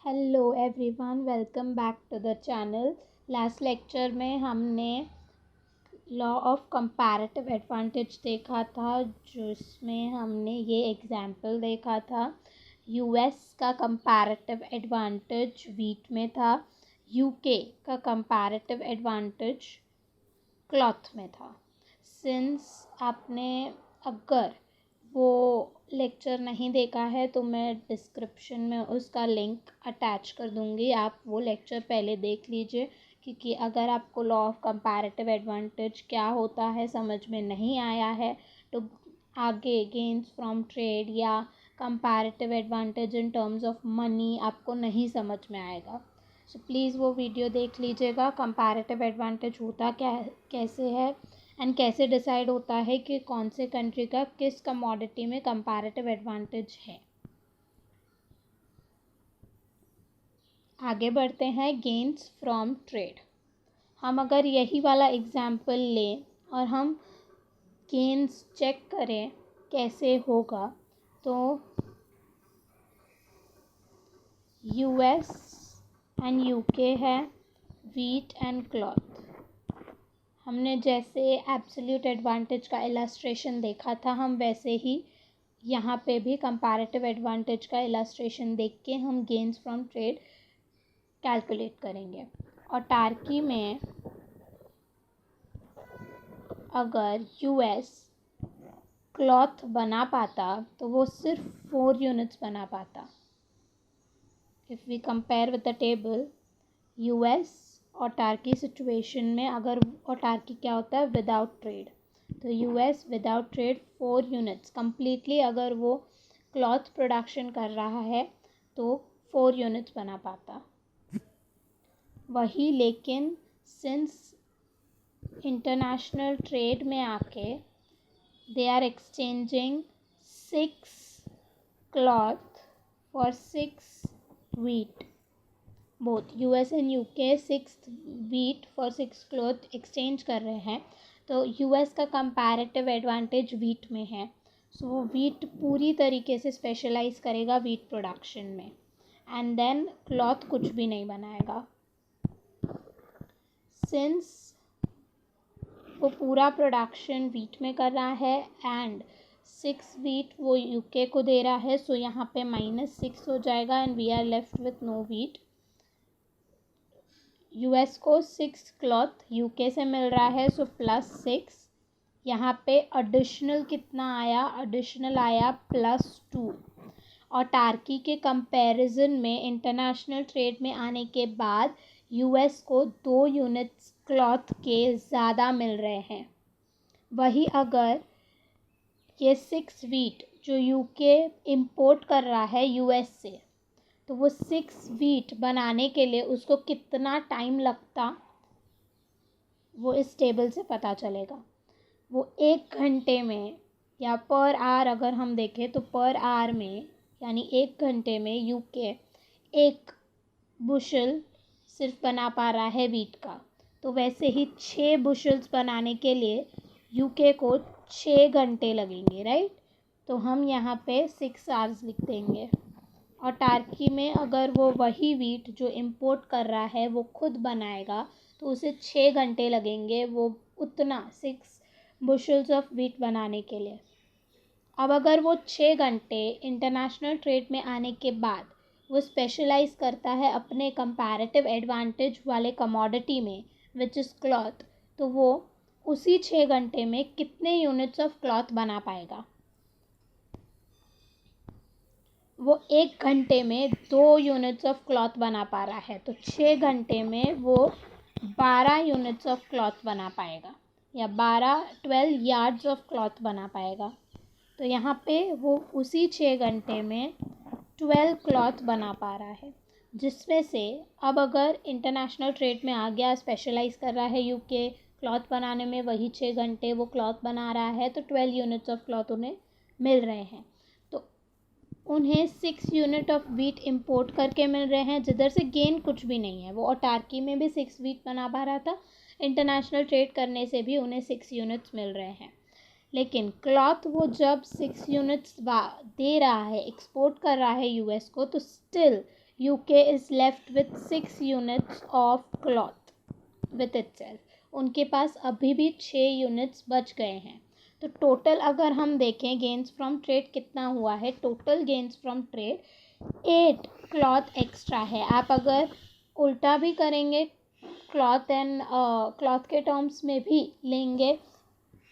Hello everyone, welcome back to the channel. Last lecture में हमने law of comparative advantage देखा था, जिसमें हमने ये एग्जाम्पल देखा था। यूएस का कंपैरेटिव एडवांटेज वीट में था, यूके का कंपैरेटिव एडवांटेज क्लॉथ में था। सिंस आपने अगर वो लेक्चर नहीं देखा है तो मैं डिस्क्रिप्शन में उसका लिंक अटैच कर दूँगी, आप वो लेक्चर पहले देख लीजिए। क्योंकि अगर आपको लॉ ऑफ कंपैरेटिव एडवांटेज क्या होता है समझ में नहीं आया है तो आगे गेन्स फ्रॉम ट्रेड या comparative advantage in terms of money आपको नहीं समझ में आएगा। सो प्लीज़ वो वीडियो देख लीजिएगा। कंपैरेटिव एडवांटेज होता क्या है, कैसे है एंड कैसे डिसाइड होता है कि कौन से कंट्री का किस कमोडिटी में कंपैरेटिव एडवांटेज है। आगे बढ़ते हैं। Gains from trade. हम अगर यही वाला एग्जाम्पल लें और हम गेन्स चेक करें कैसे होगा, तो यूएस एंड यूके है, वीट एंड क्लॉथ। हमने जैसे एब्सोल्यूट एडवांटेज का इलस्ट्रेशन देखा था, हम वैसे ही यहाँ पे भी कंपैरेटिव एडवांटेज का इलस्ट्रेशन देख के हम गेन्स फ्रॉम ट्रेड कैलकुलेट करेंगे। और टार्की में अगर यूएस क्लॉथ बना पाता तो वो सिर्फ 4 यूनिट्स बना पाता। If we compare with the table, US autarky situation में अगर ऑटार्की क्या होता है विदाउट ट्रेड, तो US without trade 4 units completely अगर वो क्लॉथ प्रोडक्शन कर रहा है तो 4 यूनिट्स बना पाता। वही लेकिन सिंस इंटरनेशनल ट्रेड में आके they are exchanging 6 cloth for 6 wheat, both US and UK 6 wheat for 6 cloth exchange कर रहे हैं, तो यूएस का कंपैरेटिव एडवांटेज वीट में है। सो वो वीट पूरी तरीके से स्पेशलाइज करेगा वीट प्रोडक्शन में, एंड देन क्लॉथ कुछ भी नहीं बनाएगा। सिंस वो पूरा प्रोडक्शन वीट में कर रहा है एंड 6 वीट वो यूके को दे रहा है, सो यहाँ पे -6 हो जाएगा and we are left with no wheat. US को 6 क्लॉथ यूके से मिल रहा है, सो +6। यहाँ पे एडिशनल कितना आया, एडिशनल आया +2। और टार्की के कंपैरिजन में इंटरनेशनल ट्रेड में आने के बाद यूएस को 2 यूनिट्स क्लॉथ के ज़्यादा मिल रहे हैं। वही अगर ये 6 वीट जो यूके इंपोर्ट कर रहा है यूएस से, तो वो 6 वीट बनाने के लिए उसको कितना टाइम लगता वो इस टेबल से पता चलेगा। वो 1 घंटे में या पर आवर अगर हम देखें तो पर आवर में यानी 1 घंटे में यूके 1 बुशल सिर्फ बना पा रहा है वीट का, तो वैसे ही 6 बुशल्स बनाने के लिए यूके को 6 घंटे लगेंगे, राइट। तो हम यहाँ पे 6 आवर्स लिख देंगे। और टार्की में अगर वो वही वीट जो इंपोर्ट कर रहा है वो खुद बनाएगा तो उसे 6 घंटे लगेंगे वो उतना 6 बुशल्स ऑफ वीट बनाने के लिए। अब अगर वो 6 घंटे इंटरनेशनल ट्रेड में आने के बाद वो स्पेशलाइज करता है अपने कंपैरेटिव एडवांटेज वाले कमोडिटी में विच इज़ क्लॉथ, तो वो उसी 6 घंटे में कितने यूनिट्स ऑफ क्लॉथ बना पाएगा। वो 1 घंटे में 2 यूनिट्स ऑफ क्लॉथ बना पा रहा है, तो 6 घंटे में वो 12 यूनिट्स ऑफ क्लॉथ बना पाएगा या 12 यार्ड्स ऑफ क्लॉथ बना पाएगा। तो यहाँ पे वो उसी 6 घंटे में 12 क्लॉथ बना पा रहा है, जिसमें से अब अगर इंटरनेशनल ट्रेड में आ गया, स्पेशलाइज कर रहा है यूके क्लॉथ बनाने में, वही 6 घंटे वो क्लॉथ बना रहा है, तो 12 यूनिट्स ऑफ क्लॉथ उन्हें मिल रहे हैं। तो उन्हें 6 यूनिट ऑफ वीट इंपोर्ट करके मिल रहे हैं, जिधर से गेन कुछ भी नहीं है। वो ऑटार्की में भी 6 वीट बना पा रहा था, इंटरनेशनल ट्रेड करने से भी उन्हें 6 यूनिट्स मिल रहे हैं। लेकिन क्लॉथ वो जब 6 यूनिट्स दे रहा है, एक्सपोर्ट कर रहा है यूएस को, तो still UK is left with 6 units of cloth with itself. उनके पास अभी भी 6 यूनिट्स बच गए हैं. तो टोटल अगर हम देखें गेन्स फ्रॉम ट्रेड कितना हुआ है, total gains from trade 8 cloth extra है. आप अगर उल्टा भी करेंगे, क्लॉथ के टर्म्स में भी लेंगे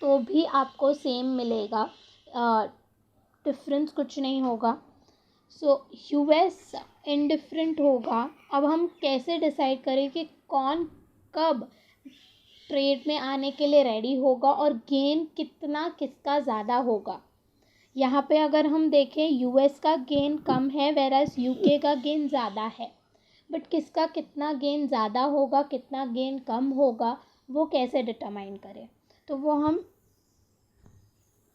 तो भी आपको सेम मिलेगा, डिफरेंस कुछ नहीं होगा. सो यूएस इनडिफरेंट होगा. अब हम कैसे डिसाइड करें कि कौन कब ट्रेड में आने के लिए रेडी होगा और गेन कितना किसका ज़्यादा होगा. यहाँ पे अगर हम देखें यूएस का गेन कम है वेराज यूके का गेन ज़्यादा है. बट किसका कितना गेन ज़्यादा होगा, कितना गेन कम होगा, वो कैसे डिटरमाइन करें, तो वो हम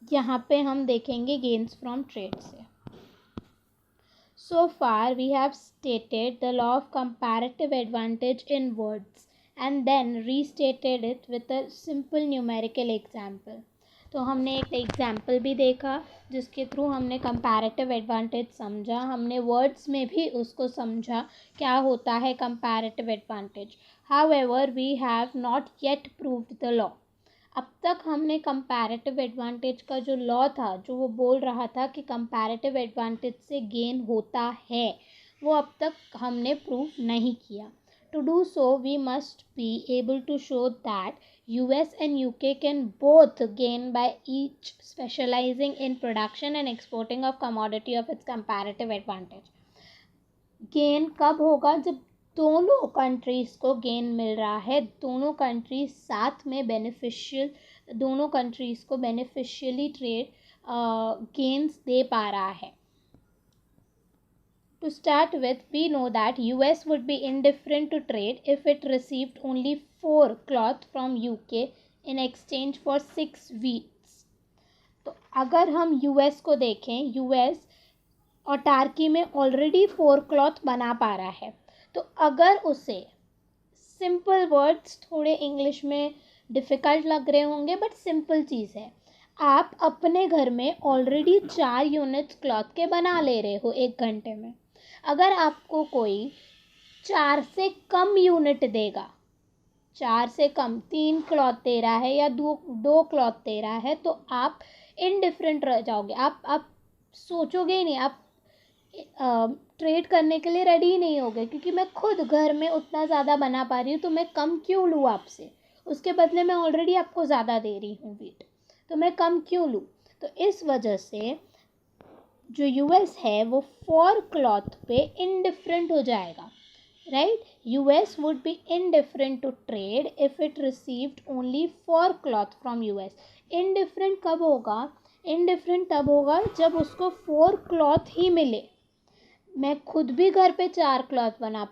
यहाँ पे हम देखेंगे गेन्स फ्रॉम ट्रेड से. So far we have stated the law of comparative advantage in words and then restated it with a simple numerical example. तो हमने एक एग्जाम्पल भी देखा जिसके थ्रू हमने कंपैरेटिव एडवांटेज समझा. हमने वर्ड्स में भी उसको समझा क्या होता है comparative advantage. However we have not yet proved the law. अब तक हमने कंपैरेटिव एडवांटेज का जो लॉ था, जो वो बोल रहा था कि कंपैरेटिव एडवांटेज से गेन होता है, वो अब तक हमने प्रूव नहीं किया. To do so we must be able to show that US and UK can both gain by each specializing in production and exporting of commodity of its comparative advantage. Gain कब होगा? जब दोनों countries को gain मिल रहा है, दोनों countries साथ में दोनों कंट्रीज़ को बेनिफिशियली ट्रेड गेन्स दे पा रहा है. To start with, we know that US would be indifferent to trade if it received only 4 cloth from UK in exchange for 6 wheats. तो अगर हम US को देखें, US ऑटार्की में ऑलरेडी 4 क्लॉथ बना पा रहा है. तो अगर उसे, सिंपल वर्ड्स थोड़े इंग्लिश में डिफ़िकल्ट लग रहे होंगे बट सिंपल चीज़ है, आप अपने घर में ऑलरेडी 4 यूनिट्स क्लॉथ के बना ले रहे हो 1 घंटे में. अगर आपको कोई 4 से कम यूनिट देगा, 4 से कम 3 क्लॉथ दे रहा है या 2 क्लॉथ दे रहा है, तो आप इनडिफरेंट रह जाओगे. आप सोचोगे ही नहीं, आप ट्रेड करने के लिए रेडी ही नहीं होगे, क्योंकि मैं खुद घर में उतना ज़्यादा बना पा रही हूँ तो मैं कम क्यों लूँ आपसे. उसके बदले मैं ऑलरेडी आपको ज़्यादा दे रही हूँ वीट, तो मैं कम क्यों लूँ. तो इस वजह से जो यूएस है वो 4 क्लॉथ पे इनडिफरेंट हो जाएगा, right. US would be indifferent to trade if it received only 4 cloth from US. Indifferent कब होगा? इनडिफरेंट तब होगा जब उसको 4 क्लॉथ ही मिले. मैं खुद भी घर पे 4 क्लॉथ बना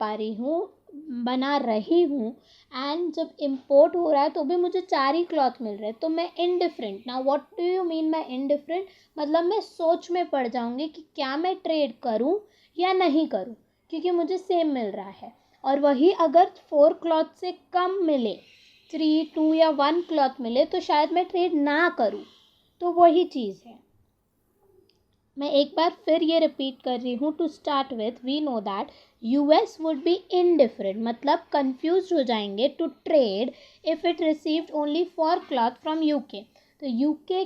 रही हूँ एंड जब इम्पोर्ट हो रहा है तो भी मुझे 4 ही क्लॉथ मिल रहे हैं, तो मैं indifferent. Now what do you mean by indifferent? मतलब मैं सोच में पड़ जाऊँगी कि क्या मैं ट्रेड करूँ या नहीं करूँ, क्योंकि मुझे सेम मिल रहा है. और वही अगर 4 क्लॉथ से कम मिले, 3, 2 या 1 क्लॉथ मिले, तो शायद मैं ट्रेड ना करूँ. तो वही चीज़ है. मैं एक बार फिर ये रिपीट कर रही हूँ. To start with, we know that US would be indifferent, मतलब कंफ्यूज हो जाएंगे to trade if it received only 4 cloth from UK. तो UK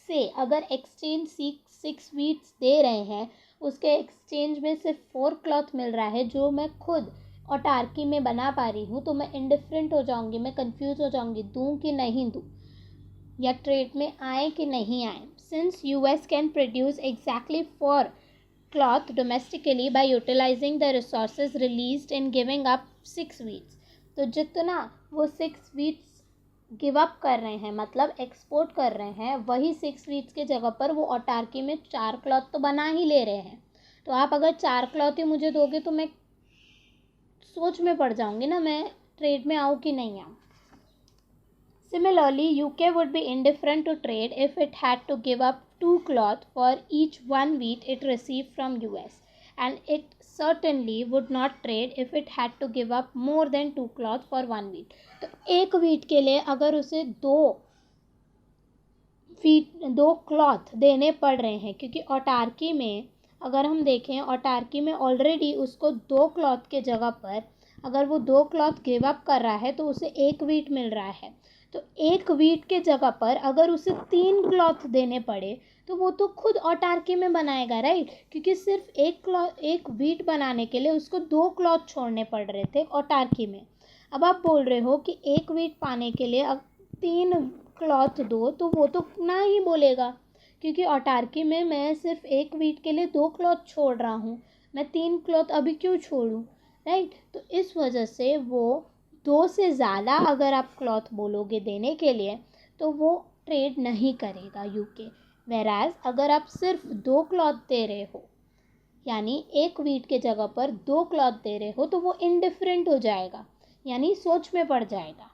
से अगर एक्सचेंज 6 वीट्स दे रहे हैं, उसके एक्सचेंज में सिर्फ 4 क्लॉथ मिल रहा है जो मैं खुद ऑटार्की में बना पा रही हूँ, तो मैं इनडिफरेंट हो जाऊँगी, मैं कंफ्यूज हो जाऊँगी, दूँ कि नहीं दूँ, या ट्रेड में आए कि नहीं आए. Since US can produce exactly 4 cloth domestically by utilizing the resources released in giving up 6 wheats. तो जितना वो 6 wheats गिव अप कर रहे हैं, मतलब एक्सपोर्ट कर रहे हैं, वही 6 wheats के जगह पर वो ऑटार्की में 4 क्लॉथ तो बना ही ले रहे हैं. तो आप अगर 4 क्लॉथ ही मुझे दोगे तो मैं सोच में पड़ जाऊँगी ना, मैं ट्रेड में आऊँ कि नहीं आऊँ. Similarly, UK would be indifferent to trade if it had to give up 2 cloth for each 1 wheat it received from US, and it certainly would not trade if it had to give up more than 2 cloth for 1 wheat. तो एक wheat के लिए अगर उसे 2 cloth देने पड़ रहे हैं, क्योंकि ऑटार्की में अगर हम देखें ऑटार्की में ऑलरेडी उसको 2 क्लॉथ के जगह पर अगर वो 2 क्लॉथ गिव अप कर रहा है तो उसे 1 वीट मिल रहा है। तो 1 वीट के जगह पर अगर उसे 3 क्लॉथ देने पड़े तो वो तो खुद ऑटार्की में बनाएगा, राइट, क्योंकि सिर्फ 1 वीट बनाने के लिए उसको 2 क्लॉथ छोड़ने पड़ रहे थे ऑटार्की में। अब आप बोल रहे हो कि 1 वीट पाने के लिए अब 3 क्लॉथ दो, तो वो तो ना ही बोलेगा, क्योंकि ऑटार्की में मैं सिर्फ 1 वीट के लिए 2 क्लॉथ छोड़ रहा हूँ, मैं 3 क्लॉथ अभी क्यों छोड़ूँ, राइट। तो इस वजह से वो 2 से ज़्यादा अगर आप क्लॉथ बोलोगे देने के लिए तो वो ट्रेड नहीं करेगा यूके। वेराज अगर आप सिर्फ 2 क्लॉथ दे रहे हो, यानी 1 वीट के जगह पर 2 क्लॉथ दे रहे हो, तो वो इनडिफरेंट हो जाएगा, यानी सोच में पड़ जाएगा।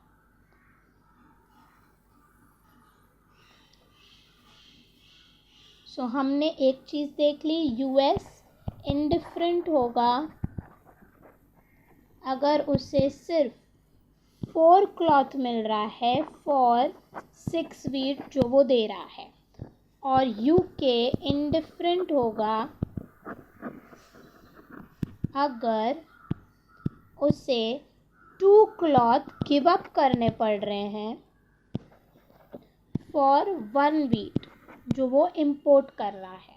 सो हमने एक चीज़ देख ली, यूएस इनडिफरेंट होगा अगर उसे सिर्फ 4 क्लॉथ मिल रहा है फॉर 6 वीट जो वो दे रहा है, और यूके इनडिफरेंट होगा अगर उसे 2 क्लॉथ गिव अप करने पड़ रहे हैं फॉर 1 वीट जो वो इंपोर्ट कर रहा है।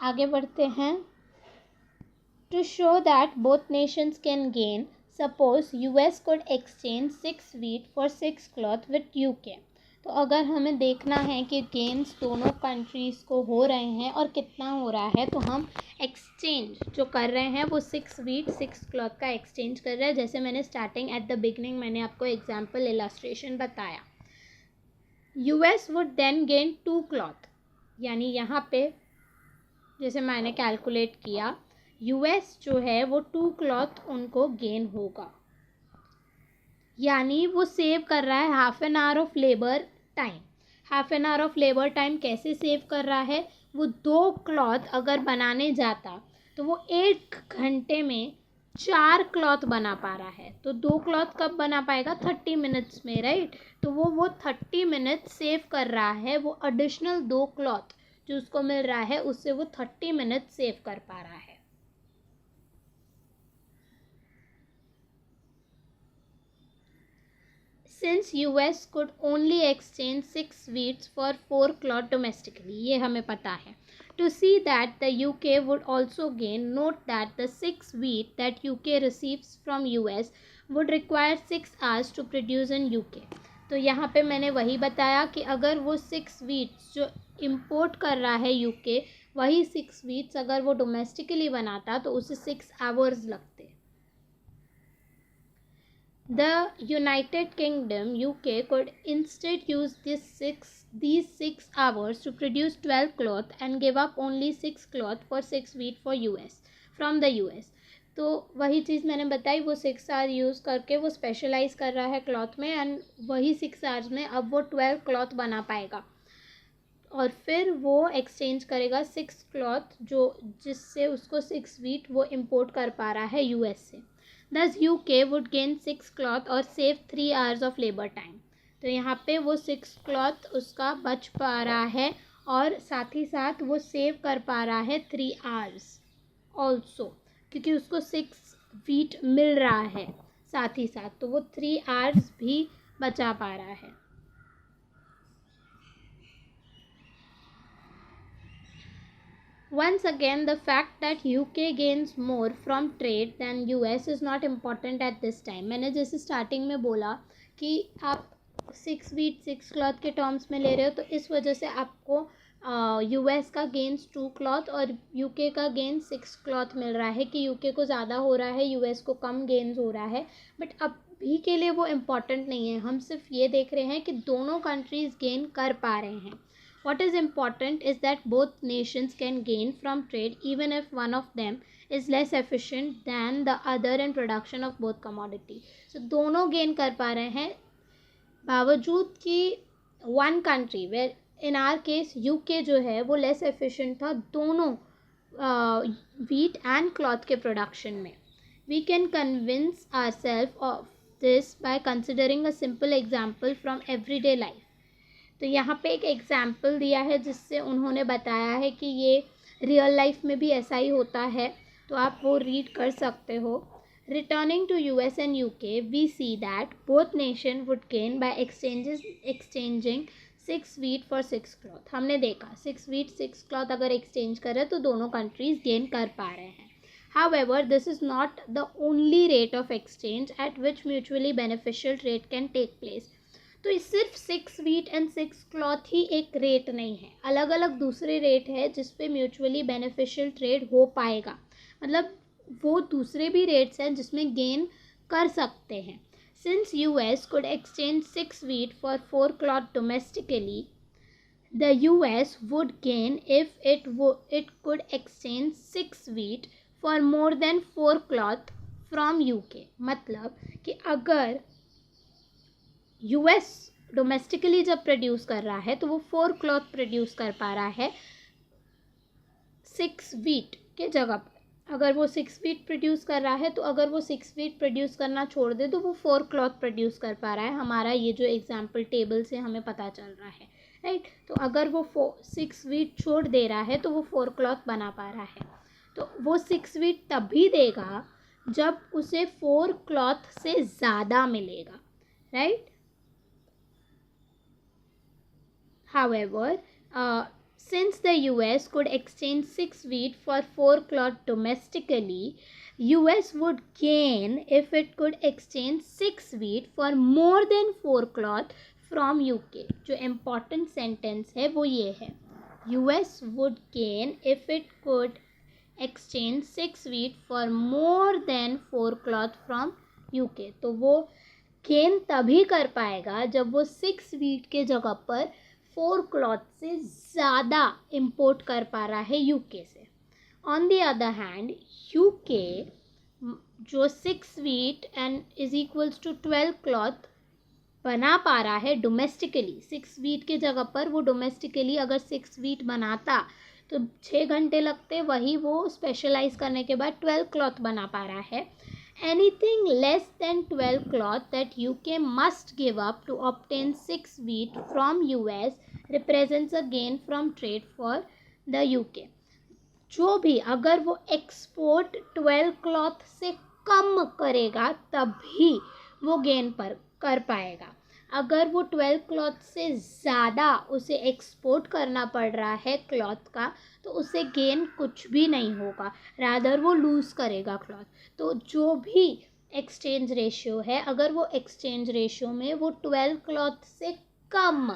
आगे बढ़ते हैं। To show that both nations can gain, suppose US could exchange 6 wheat for 6 cloth with UK. तो अगर हमें देखना है कि गेन्स दोनों कंट्रीज़ को हो रहे हैं और कितना हो रहा है, तो हम एक्सचेंज जो कर रहे हैं वो 6 वीट 6 क्लॉथ का एक्सचेंज कर रहे हैं। जैसे मैंने स्टार्टिंग एट द बिगनिंग मैंने आपको एग्जाम्पल इलस्ट्रेशन बताया। US would then gain 2 cloth, यानी यहाँ पे जैसे मैंने कैलकुलेट किया, यूएस जो है वो 2 क्लॉथ उनको गेन होगा, यानी वो सेव कर रहा है half an hour of labour time. Half an hour of labour time कैसे सेव कर रहा है, वो 2 क्लॉथ अगर बनाने जाता तो वो 1 घंटे में 4 क्लॉथ बना पा रहा है। तो 2 क्लॉथ कब बना पाएगा, 30 मिनट्स में, राइट। तो वो 30 मिनट्स सेव कर रहा है। वो एडिशनल 2 क्लॉथ जो उसको मिल रहा है उससे वो 30 मिनट्स सेव कर पा रहा है। Since US could only exchange 6 wheats for 4 cloth domestically, ये हमें पता है। To see that the UK would also gain, note that the 6 wheat that UK receives from US would require 6 hours to produce in UK। तो यहाँ पे मैंने वही बताया कि अगर वो 6 wheats जो import कर रहा है UK, वही 6 wheats अगर वो domestically बनाता तो उसे 6 hours लगते। The United Kingdom UK could instead use these 6 hours to produce 12 cloth and give up only 6 cloth for 6 wheat for US from the US। तो वही चीज़ मैंने बताई, वो 6 आवर यूज़ करके वो स्पेशलाइज कर रहा है क्लॉथ में, एंड वही 6 आवर्स में अब वो 12 क्लॉथ बना पाएगा, और फिर वो एक्सचेंज करेगा 6 क्लॉथ जो जिससे उसको 6 वीट वो इंपोर्ट कर पा रहा है यूएस से। Thus UK would gain 6 cloth और save 3 hours of labor time। तो यहाँ पे वो 6 क्लॉथ उसका बच पा रहा है और साथ ही साथ वो सेव कर पा रहा है 3 hours ऑल्सो, क्योंकि उसको 6 वीट मिल रहा है साथ ही साथ, तो वो 3 hours भी बचा पा रहा है। Once again, the fact that UK gains more from trade than US is not important at this time। मैंने जैसे स्टार्टिंग में बोला कि आप 6 वीट 6 क्लॉथ के टर्म्स में ले रहे हो, तो इस वजह से आपको US का गेन्स 2 क्लॉथ और UK का गेन 6 क्लॉथ मिल रहा है, कि UK को ज़्यादा हो रहा है, US को कम गेन्स हो रहा है। बट अभी के लिए वो इम्पॉर्टेंट नहीं है, हम सिर्फ ये देख रहे हैं कि दोनों कंट्रीज़ गेन कर पा रहे हैं। What is important is that both nations can gain from trade even if one of them is less efficient than the other in production of both commodity। So दोनों गेन कर पा रहे हैं, बावजूद कि one country where in our case UK जो है वो less efficient था दोनों wheat and cloth के production में। We can convince ourselves of this by considering a simple example from everyday life। तो यहाँ पे एक एग्जाम्पल दिया है जिससे उन्होंने बताया है कि ये रियल लाइफ में भी ऐसा ही होता है, तो आप वो रीड कर सकते हो. Returning to US and UK, we see that both nations would gain by exchanging 6 wheat for 6 cloth. हमने देखा 6 wheat 6 cloth अगर एक्सचेंज करें तो दोनों कंट्रीज गेन कर पा रहे हैं. However, this is not the only rate of exchange at which mutually beneficial trade can take place. तो सिर्फ 6 wheat and 6 cloth ही एक रेट नहीं है, अलग अलग दूसरे रेट है जिस पे म्यूचुअली बेनिफिशियल ट्रेड हो पाएगा. मतलब वो दूसरे भी रेट्स हैं जिसमें गेन कर सकते हैं. Since US could exchange 6 wheat for 4 cloth domestically, the US would gain if it could exchange 6 wheat for more than 4 cloth from UK. मतलब कि अगर US डोमेस्टिकली जब प्रोड्यूस कर रहा है तो वो 4 क्लॉथ प्रोड्यूस कर पा रहा है 6 वीट के जगह पर. अगर वो 6 वीट प्रोड्यूस कर रहा है तो अगर वो 6 वीट प्रोड्यूस करना छोड़ दे तो वो 4 क्लॉथ प्रोड्यूस कर पा रहा है. हमारा ये जो एग्जाम्पल टेबल से हमें पता चल रहा है, राइट. तो अगर वो 6 वीट छोड़ दे रहा है तो वो 4 क्लॉथ बना पा रहा है. तो वो 6 वीट तभी देगा जब उसे 4 क्लॉथ से ज़्यादा मिलेगा, right. However, since the US could exchange 6 wheat for 4 cloth domestically, US would gain if it could exchange 6 wheat for more than 4 cloth from UK. जो important sentence है वो ये है, US would gain if it could exchange 6 wheat for more than 4 cloth from UK. तो वो gain तभी कर पाएगा जब वो 6 wheat के जगह पर 4 क्लॉथ से ज़्यादा इम्पोर्ट कर पा रहा है यूके से. On the other hand UK जो 6 wheat and is equals to 12 cloth बना पा रहा है डोमेस्टिकली. 6 वीट के जगह पर वो डोमेस्टिकली अगर 6 वीट बनाता तो 6 घंटे लगते, वही वो स्पेशलाइज करने के बाद 12 क्लॉथ बना पा रहा है. Anything less than 12 cloth that UK must give up to obtain 6 wheat from US represents a gain from trade for the UK. जो भी अगर वो एक्सपोर्ट 12 क्लॉथ से कम करेगा तभी वो गेन पर कर पाएगा. अगर वो 12 क्लॉथ से ज़्यादा उसे एक्सपोर्ट करना पड़ रहा है क्लॉथ का तो उसे गेन कुछ भी नहीं होगा, रादर वो लूज़ करेगा क्लॉथ. तो जो भी एक्सचेंज रेशियो है, अगर वो एक्सचेंज रेशियो में वो 12 क्लॉथ से कम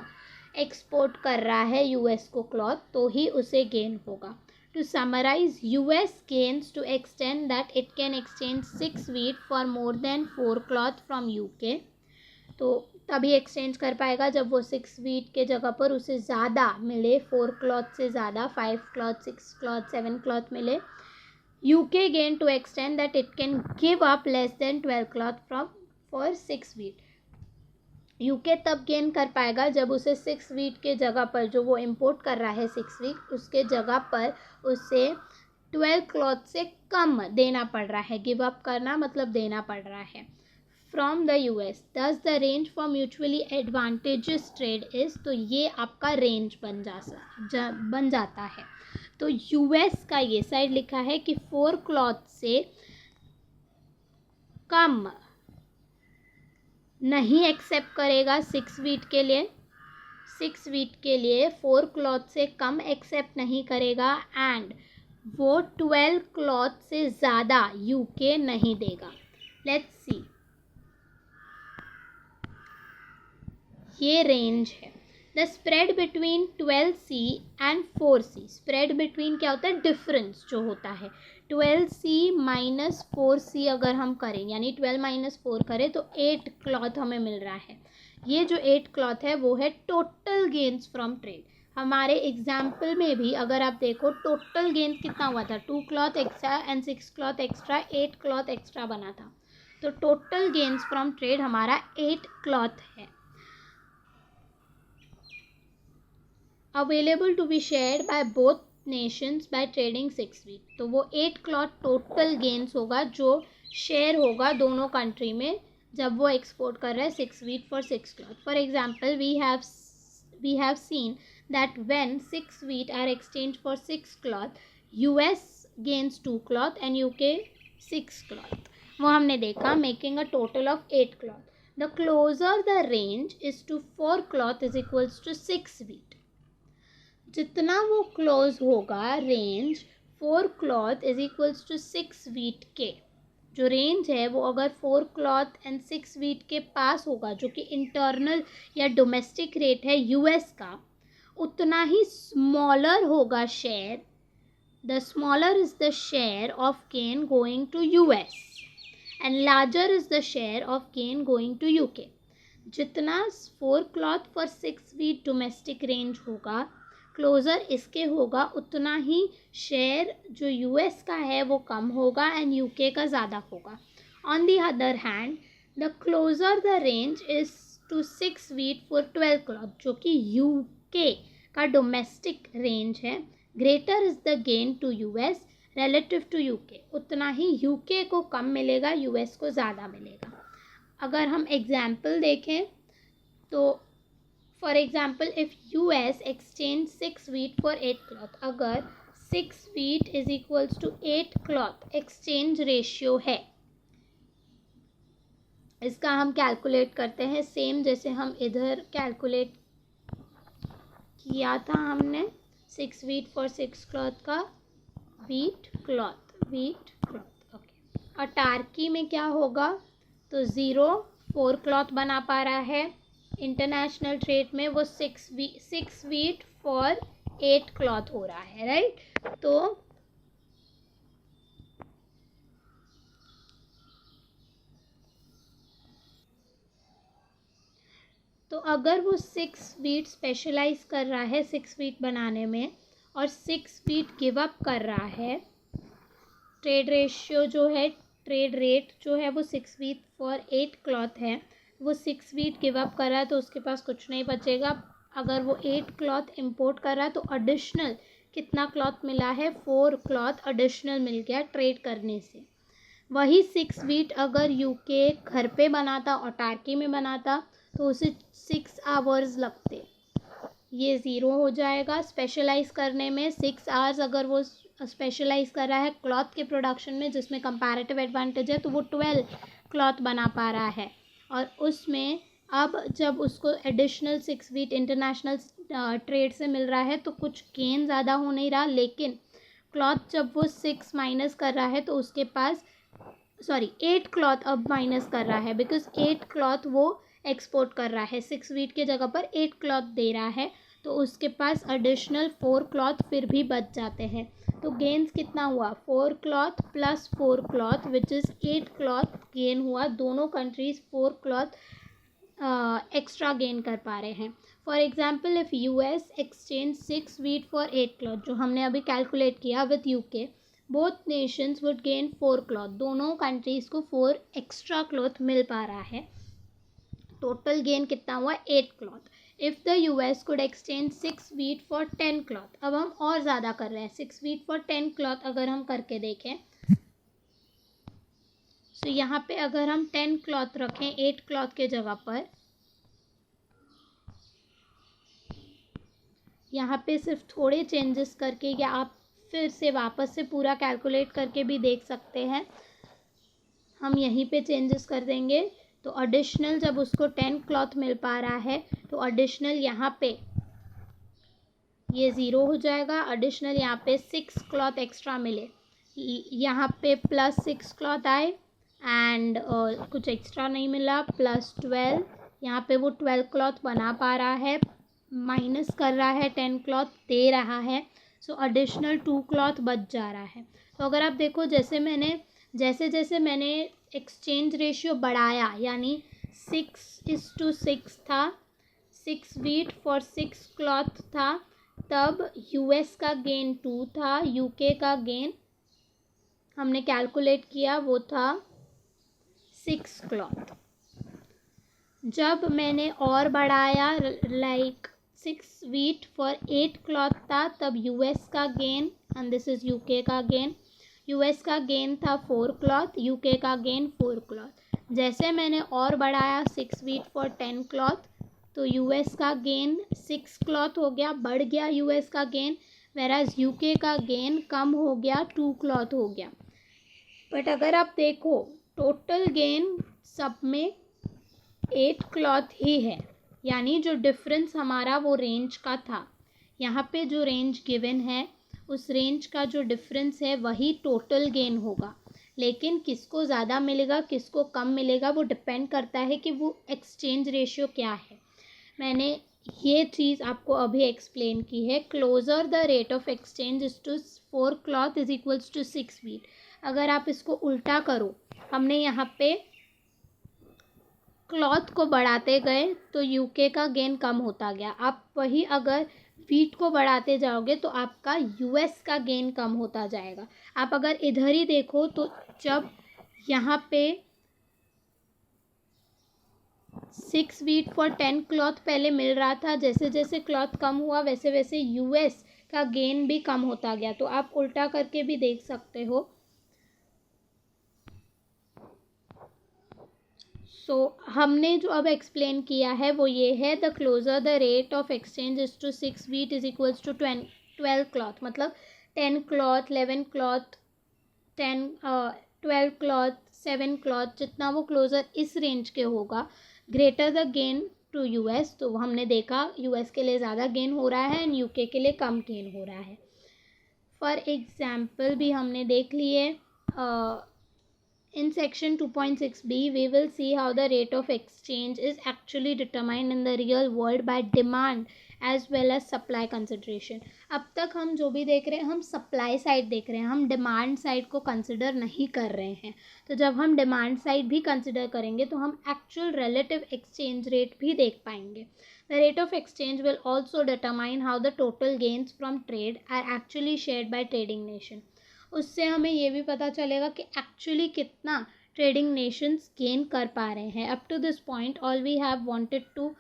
एक्सपोर्ट कर रहा है यूएस को क्लॉथ तो ही उसे गेन होगा. To summarize, US gains to extent that it can exchange 6 wheat for more than 4 cloth from UK. तो तभी एक्सचेंज कर पाएगा जब वो 6 वीट के जगह पर उसे ज़्यादा मिले, 4 क्लॉथ से ज़्यादा 5 क्लॉथ 6 क्लॉथ 7 क्लॉथ मिले. UK gain to extend that it can give up less than 12 cloth from for 6 wheat. UK तब गेन कर पाएगा जब उसे 6 वीट के जगह पर जो वो इम्पोर्ट कर रहा है 6 वीट उसके जगह पर उसे 12 क्लॉथ से कम देना पड़ रहा है. गिव अप करना मतलब देना पड़ रहा है from the US. Thus the range for mutually advantageous trade is, तो ये आपका रेंज बन जाता है. तो US का ये साइड लिखा है कि 4 क्लॉथ से कम नहीं एक्सेप्ट करेगा 6 वीट के लिए. 6 वीट के लिए 4 क्लॉथ से कम एक्सेप्ट नहीं करेगा एंड वो 12 क्लॉथ से ज़्यादा यूके नहीं देगा. लेट्स सी, ये रेंज है. The spread between 12C and 4C. Spread between क्या होता है, डिफरेंस जो होता है. 12C माइनस 4C अगर हम करें यानी 12 माइनस 4 करें तो 8 क्लॉथ हमें मिल रहा है. ये जो 8 क्लॉथ है वो है टोटल गेन्स फ्रॉम ट्रेड. हमारे एग्जाम्पल में भी अगर आप देखो टोटल गेन्स कितना हुआ था, 2 cloth extra and 6 cloth extra, 8 cloth extra बना था. तो टोटल गेन्स फ्रॉम ट्रेड हमारा 8 क्लॉथ है. Available to be shared by both nations by trading 6 wheat. तो वो 8 क्लॉथ टोटल गेन्स होगा जो शेयर होगा दोनों कंट्री में जब वो एक्सपोर्ट कर रहा है 6 wheat for 6 cloth. For example we have seen that when 6 wheat are exchanged for 6 cloth, US gains 2 cloth and UK 6 cloth. वो हमने देखा, making a total of 8 cloth. The closer the range is to 4 cloth is equals to 6 wheat. जितना वो close होगा range 4 cloth is equals to 6 wheat के, जो range है वो अगर 4 क्लॉथ एंड 6 वीट के पास होगा, जो कि इंटरनल या डोमेस्टिक रेट है यूएस का, उतना ही स्मॉलर होगा share. The smaller is the share of gain going to US and larger is the share of gain going to UK. जितना 4 cloth for 6 wheat domestic range होगा, closer इसके होगा, उतना ही शेयर जो यूएस का है वो कम होगा एंड यूके का ज़्यादा होगा. On the other hand, the closer the range is to 6 wheat for 12 cloth, जो कि यूके का डोमेस्टिक रेंज है, greater is the gain to US relative to UK. उतना ही यूके को कम मिलेगा, यूएस को ज़्यादा मिलेगा. अगर हम एग्जाम्पल देखें तो for example if US exchange 6 wheat for 8 cloth, अगर 6 wheat is equals to 8 cloth exchange ratio है, इसका हम कैलकुलेट करते हैं सेम जैसे हम इधर कैलकुलेट किया था हमने 6 wheat for 6 cloth का wheat cloth. ओके. और टार्की में क्या होगा, तो 0 4 cloth बना पा रहा है, इंटरनेशनल ट्रेड में वो 6 वीट फॉर 8 क्लॉथ हो रहा है, राइट. तो अगर वो 6 वीट स्पेशलाइज कर रहा है 6 वीट बनाने में और 6 वीट गिव अप कर रहा है, ट्रेड रेशियो जो है, ट्रेड रेट जो है वो 6 वीट फॉर 8 क्लॉथ है, वो 6 वीट गिव अप कर रहा है तो उसके पास कुछ नहीं बचेगा. अगर वो 8 क्लॉथ इंपोर्ट कर रहा है तो एडिशनल कितना क्लॉथ मिला है, 4 क्लॉथ एडिशनल मिल गया ट्रेड करने से. वही 6 वीट अगर यूके घर पे बनाता और टार्की में बनाता तो उसे 6 आवर्स लगते. ये 0 हो जाएगा. स्पेशलाइज करने में 6 आवर्स अगर वो स्पेशलाइज कर रहा है क्लॉथ के प्रोडक्शन में, जिसमें कंपैरेटिव एडवांटेज है, तो वो 12 क्लॉथ बना पा रहा है. और उसमें अब जब उसको एडिशनल 6 वीट इंटरनेशनल ट्रेड से मिल रहा है तो कुछ गेन ज़्यादा हो नहीं रहा, लेकिन क्लॉथ जब वो 6 माइनस कर रहा है तो उसके पास 8 क्लॉथ अब माइनस कर रहा है, बिकॉज 8 क्लॉथ वो एक्सपोर्ट कर रहा है, 6 वीट के जगह पर 8 क्लॉथ दे रहा है, तो उसके पास एडिशनल 4 क्लॉथ फिर भी बच जाते हैं. तो गेन्स कितना हुआ, 4 cloth plus 4 cloth which is 8 cloth gain हुआ. दोनों कंट्रीज़ 4 क्लॉथ एक्स्ट्रा गेन कर पा रहे हैं. For example if US exchange 6 wheat for 8 cloth, जो हमने अभी कैलकुलेट किया with UK, both Nations would gain 4 cloth. दोनों कंट्रीज़ को 4 एक्स्ट्रा क्लॉथ मिल पा रहा है. टोटल गेन कितना हुआ, 8 cloth. If the US could exchange 6 wheat for 10 cloth, अब हम और ज़्यादा कर रहे हैं, 6 wheat for 10 cloth अगर हम करके देखें, तो यहाँ पे अगर हम 10 क्लॉथ रखें 8 क्लॉथ के जगह पर, यहाँ पे सिर्फ थोड़े चेंजेस करके, या आप फिर से वापस से पूरा कैलकुलेट करके भी देख सकते हैं. हम यहीं पे चेंजेस कर देंगे. तो एडिशनल जब उसको 10 क्लॉथ मिल पा रहा है तो एडिशनल यहाँ पे ये 0 हो जाएगा. एडिशनल यहाँ पे 6 क्लॉथ एक्स्ट्रा मिले, यहाँ पे प्लस 6 क्लॉथ आए एंड कुछ एक्स्ट्रा नहीं मिला, प्लस 12. यहाँ पे वो 12 क्लॉथ बना पा रहा है, माइनस कर रहा है 10 क्लॉथ दे रहा है, सो एडिशनल 2 क्लॉथ बच जा रहा है. तो अगर आप देखो, जैसे जैसे मैंने एक्सचेंज रेशियो बढ़ाया, यानी 6:6 था, 6 वीट फॉर 6 क्लॉथ था, तब US का गेन 2 था, UK का गेन हमने कैलकुलेट किया वो था 6 क्लॉथ. जब मैंने और बढ़ाया, लाइक 6 वीट फॉर 8 क्लॉथ था, तब US का gain and this is UK का गेन. US का गेन था 4 क्लॉथ, UK का गेन 4 क्लॉथ. जैसे मैंने और बढ़ाया 6 वीट फॉर 10 क्लॉथ, तो यूएस का गेन 6 क्लॉथ हो गया, बढ़ गया यूएस का गेन, वेराज यूके का गेन कम हो गया, 2 क्लॉथ हो गया। बट अगर आप देखो टोटल गेन सब में 8 क्लॉथ ही है, यानी जो डिफरेंस हमारा वो रेंज का था, यहाँ पे जो रेंज गिवन है उस रेंज का जो डिफरेंस है वही टोटल गेन होगा। लेकिन किसको ज़्यादा मिलेगा किसको कम मिलेगा वो डिपेंड करता है कि वो एक्सचेंज रेशियो क्या है। मैंने ये चीज़ आपको अभी एक्सप्लेन की है। Closer the rate of exchange is to 4 cloth is equals to 6 wheat. अगर आप इसको उल्टा करो, हमने यहाँ पे क्लॉथ को बढ़ाते गए तो यूके का गेन कम होता गया। आप वही अगर वीट को बढ़ाते जाओगे तो आपका यूएस का गेन कम होता जाएगा। आप अगर इधर ही देखो तो जब यहाँ पे 6 वीट फॉर 10 क्लॉथ पहले मिल रहा था, जैसे जैसे क्लॉथ कम हुआ वैसे वैसे यूएस का गेन भी कम होता गया। तो आप उल्टा करके भी देख सकते हो। हमने जो अब एक्सप्लेन किया है वो ये है, the closer the rate of exchange is to 6 wheat is equals to 12 cloth, मतलब 10 क्लॉथ 11 क्लॉथ 12 क्लॉथ 7 क्लॉथ, जितना वो क्लोजर इस रेंज के होगा greater the gain to US. तो हमने देखा यूएस के लिए ज़्यादा गेन हो रहा है एंड यूके के लिए कम गेन हो रहा है। फॉर एग्जाम्पल भी हमने देख लिए। In section 2.6b, we will see how the rate of exchange is actually determined in the real world by demand as well as supply consideration. अब तक हम जो भी देख रहे हैं हम सप्लाई साइड देख रहे हैं, हम डिमांड साइड को कंसिडर नहीं कर रहे हैं। तो जब हम डिमांड साइड भी कंसिडर करेंगे तो हम एक्चुअल रिलेटिव एक्सचेंज रेट भी देख पाएंगे। The rate of exchange will also determine how the total gains from trade are actually shared by trading nation. उससे हमें ये भी पता चलेगा कि एक्चुअली कितना ट्रेडिंग नेशंस गेन कर पा रहे हैं। Up to this point all we have wanted to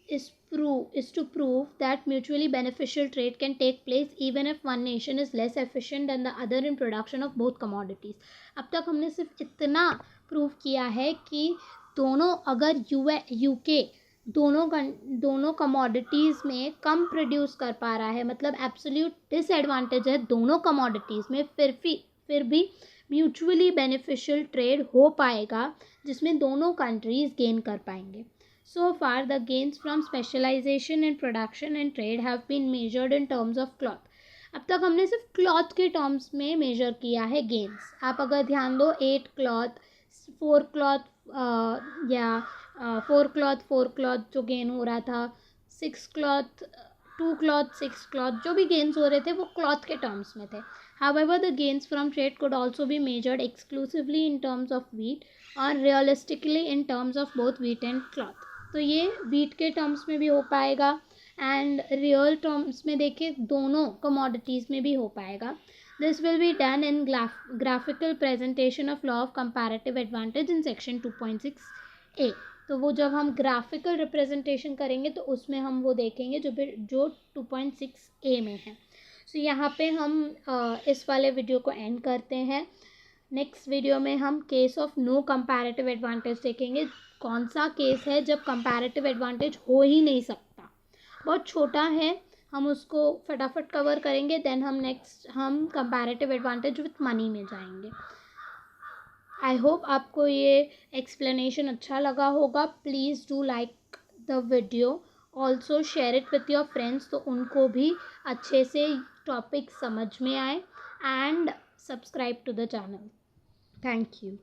is to prove that mutually beneficial trade can take place even if one nation is less efficient than the other in production of both commodities. अब तक हमने सिर्फ इतना prove किया है कि दोनों अगर यूके दोनों कमोडिटीज़ में कम प्रोड्यूस कर पा रहा है, मतलब एब्सोल्यूट डिसएडवांटेज है दोनों कमोडिटीज़ में, फिर भी म्यूचुअली बेनिफिशियल ट्रेड हो पाएगा जिसमें दोनों कंट्रीज़ गेन कर पाएंगे। So far, the gains from specialization in production and trade have been measured in terms of cloth. अब तक हमने सिर्फ क्लॉथ के टर्म्स में मेजर किया है गेन्स। आप अगर ध्यान दो 8 क्लॉथ 4 क्लॉथ या 4 क्लॉथ जो गेन हो रहा था, 6 क्लॉथ 2 क्लॉथ 6 क्लॉथ जो भी गेन्स हो रहे थे वो क्लॉथ के टर्म्स में थे। However, the gains from trade could also be measured exclusively in terms of wheat or realistically in terms of both wheat and cloth. तो ये वीट के टर्म्स में भी हो पाएगा एंड रियल टर्म्स में देखिए दोनों कमोडिटीज़ में भी हो पाएगा। This will be done in graphical presentation of law of comparative advantage in section 2.6a। तो वो जब हम ग्राफिकल रिप्रेजेंटेशन करेंगे तो उसमें हम वो देखेंगे जो 2.6a में है। सो यहाँ पे हम इस वाले वीडियो को एंड करते हैं। नेक्स्ट वीडियो में हम case of no comparative advantage देखेंगे। कौन सा केस है जब कंपैरेटिव एडवांटेज हो ही नहीं सकता, बहुत छोटा है, हम उसको फटाफट कवर करेंगे। देन हम कंपैरेटिव एडवांटेज विथ मनी में जाएंगे। आई होप आपको ये एक्सप्लेनेशन अच्छा लगा होगा। Please do like the video, also share it with your friends तो उनको भी अच्छे से टॉपिक समझ में आए, and subscribe to the channel. Thank you.